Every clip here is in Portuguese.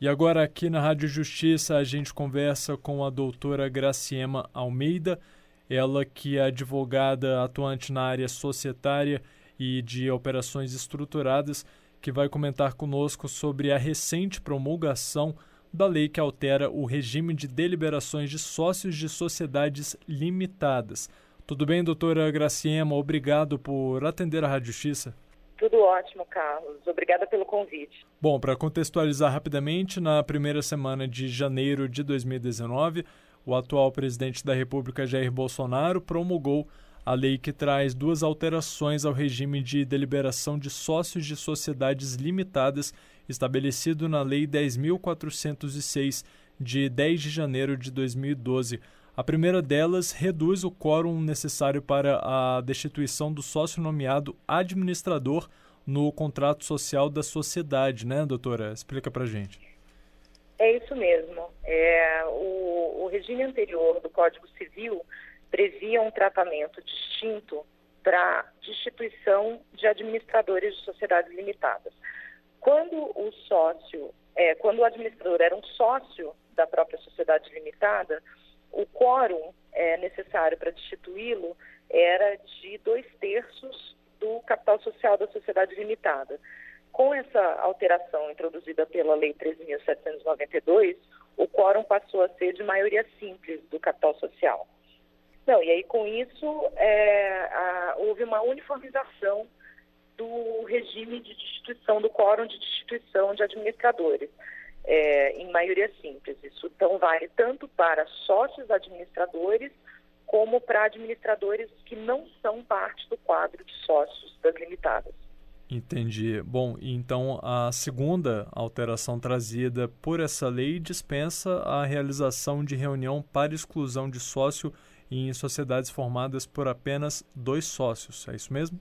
E agora aqui na Rádio Justiça a gente conversa com a doutora Graciema Almeida, ela que é advogada atuante na área societária e de operações estruturadas, que vai comentar conosco sobre a recente promulgação da lei que altera o regime de deliberações de sócios de sociedades limitadas. Tudo bem, doutora Graciema? Obrigado por atender a Rádio Justiça. Tudo ótimo, Carlos. Obrigada pelo convite. Bom, para contextualizar rapidamente, na primeira semana de janeiro de 2019, o atual presidente da República, Jair Bolsonaro, promulgou a lei que traz duas alterações ao regime de deliberação de sócios de sociedades limitadas, estabelecido na Lei 10.406, de 10 de janeiro de 2012. A primeira delas reduz o quórum necessário para a destituição do sócio nomeado administrador no contrato social da sociedade, né, doutora? Explica pra gente. É isso mesmo. O regime anterior do Código Civil previa um tratamento distinto para destituição de administradores de sociedades limitadas. Quando o administrador era um sócio da própria sociedade limitada, o quórum necessário para destituí-lo era de 2/3 do capital social da sociedade limitada. Com essa alteração introduzida pela Lei 13.792, o quórum passou a ser de maioria simples do capital social. E aí com isso houve uma uniformização do regime de destituição, do quórum de destituição de administradores, em maioria simples. Isso então vale tanto para sócios administradores como para administradores que não são parte do quadro de sócios das limitadas. Entendi. Bom, então a segunda alteração trazida por essa lei dispensa a realização de reunião para exclusão de sócio em sociedades formadas por apenas 2 sócios. É isso mesmo?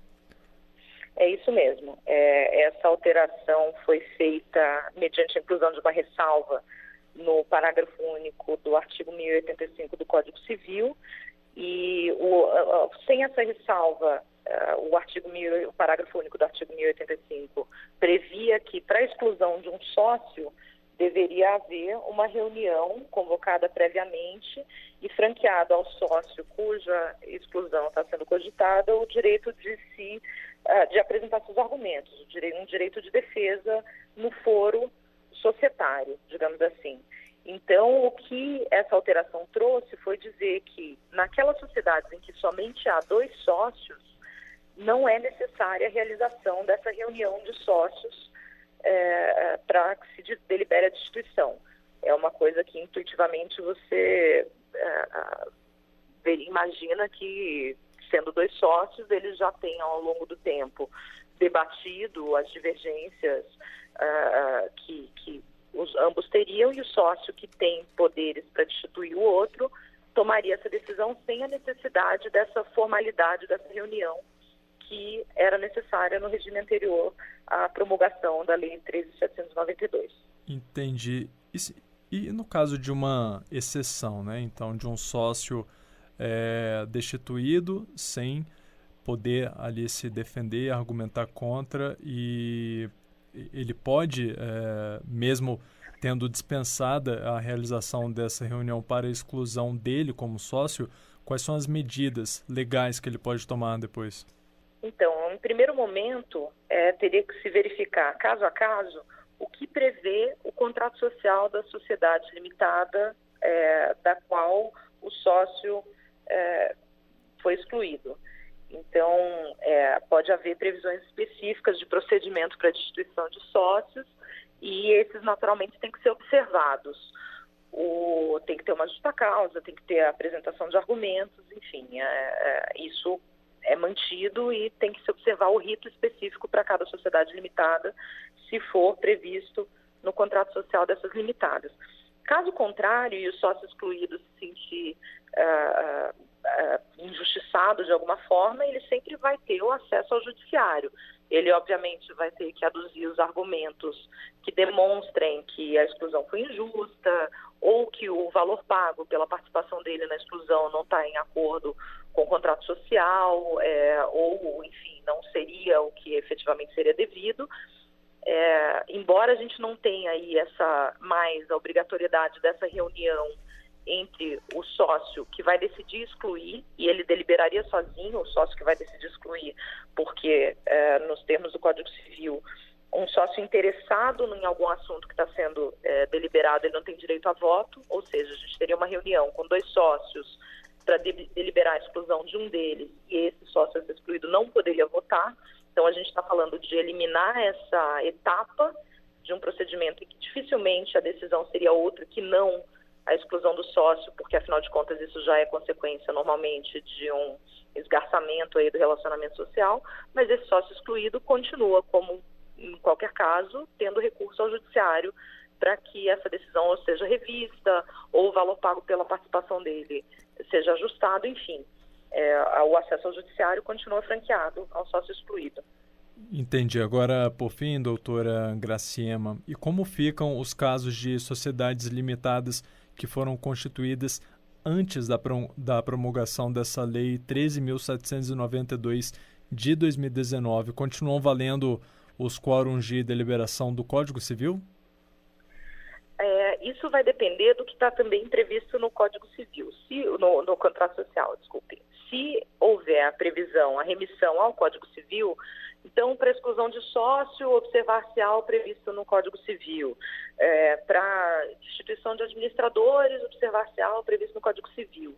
É isso mesmo. Essa alteração foi feita mediante a inclusão de uma ressalva no parágrafo único do artigo 1085 do Código Civil e sem essa ressalva, o parágrafo único do artigo 1085 previa que para a exclusão de um sócio deveria haver uma reunião convocada previamente e franqueado ao sócio cuja exclusão está sendo cogitada o direito de apresentar seus argumentos, um direito de defesa no foro societário, digamos assim. Então, o que essa alteração trouxe foi dizer que naquelas sociedades em que somente há 2 sócios, não é necessária a realização dessa reunião de sócios para que se delibere a destituição. É uma coisa que intuitivamente você imagina que, sendo 2 sócios, eles já tenham ao longo do tempo debatido as divergências que ambos teriam, e o sócio que tem poderes para destituir o outro tomaria essa decisão sem a necessidade dessa formalidade dessa reunião que era necessária no regime anterior à promulgação da Lei 13.792. Entendi. E no caso de uma exceção, né? Então, de um sócio destituído sem poder ali se defender, argumentar contra, e ele pode, mesmo tendo dispensada a realização dessa reunião para a exclusão dele como sócio, quais são as medidas legais que ele pode tomar depois? Então, em primeiro momento, teria que se verificar, caso a caso, o que prevê o contrato social da sociedade limitada da qual o sócio foi excluído. Então, pode haver previsões específicas de procedimento para a destituição de sócios e esses, naturalmente, têm que ser observados. Tem que ter uma justa causa, tem que ter a apresentação de argumentos, enfim, isso é mantido e tem que se observar o rito específico para cada sociedade limitada, se for previsto no contrato social dessas limitadas. Caso contrário, e o sócio excluído se sentir injustiçado de alguma forma, ele sempre vai ter o acesso ao judiciário. Ele, obviamente, vai ter que aduzir os argumentos que demonstrem que a exclusão foi injusta ou que o valor pago pela participação dele na exclusão não está em acordo com o contrato social, ou, enfim, não seria o que efetivamente seria devido. embora a gente não tenha aí mais a obrigatoriedade dessa reunião entre o sócio que vai decidir excluir, e ele deliberaria sozinho, o sócio que vai decidir excluir, porque nos termos do Código Civil, um sócio interessado em algum assunto que está sendo deliberado, ele não tem direito a voto, ou seja, a gente teria uma reunião com 2 sócios para deliberar a exclusão de um deles, e esse sócio a ser excluído não poderia votar. Então a gente está falando de eliminar essa etapa de um procedimento em que dificilmente a decisão seria outra que não a exclusão do sócio, porque afinal de contas isso já é consequência normalmente de um esgarçamento aí do relacionamento social, mas esse sócio excluído continua, como em qualquer caso, tendo recurso ao judiciário para que essa decisão ou seja revista ou o valor pago pela participação dele seja ajustado, enfim. O acesso ao judiciário continua franqueado ao sócio excluído. Entendi. Agora, por fim, doutora Graciema, e como ficam os casos de sociedades limitadas que foram constituídas antes da promulgação dessa Lei 13.792 de 2019? Continuam valendo os quórums de deliberação do Código Civil? Isso vai depender do que está também previsto no Código Civil, no contrato social, desculpe. Se houver a previsão, a remissão ao Código Civil, então para exclusão de sócio observar-se-á previsto no Código Civil, para instituição de administradores observar-se-á previsto no Código Civil.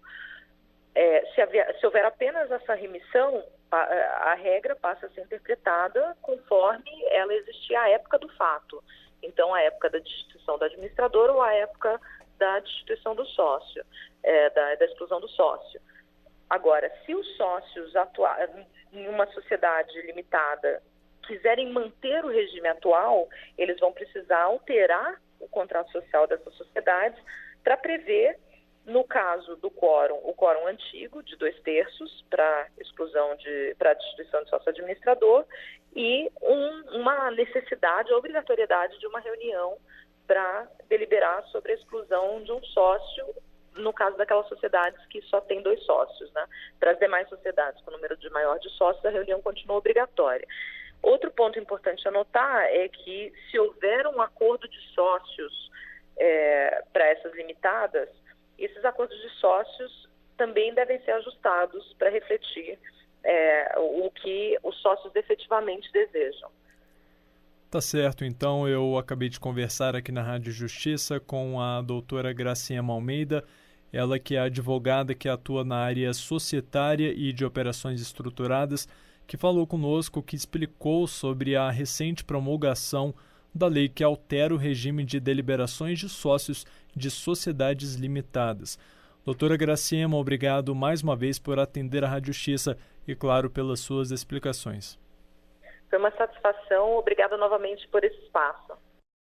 Se houver apenas essa remissão, a regra passa a ser interpretada conforme ela existia à época do fato. Então, a época da destituição do administrador ou a época da destituição do sócio, da exclusão do sócio. Agora, se os sócios em uma sociedade limitada quiserem manter o regime atual, eles vão precisar alterar o contrato social dessas sociedades para prever, no caso do quórum, o quórum antigo de 2/3 para a destituição de sócio administrador e uma necessidade, a obrigatoriedade de uma reunião para deliberar sobre a exclusão de um sócio, no caso daquelas sociedades que só tem 2 sócios, né? Para as demais sociedades com número maior de sócios, a reunião continua obrigatória. Outro ponto importante a notar é que se houver um acordo de sócios para essas limitadas, esses acordos de sócios também devem ser ajustados para refletir o que os sócios efetivamente desejam. Tá certo, então eu acabei de conversar aqui na Rádio Justiça com a doutora Graciema Almeida, ela que é advogada que atua na área societária e de operações estruturadas, que falou conosco, que explicou sobre a recente promulgação da lei que altera o regime de deliberações de sócios de sociedades limitadas. Doutora Graciema, obrigado mais uma vez por atender a Rádio Justiça e, claro, pelas suas explicações. Foi uma satisfação. Obrigada novamente por esse espaço.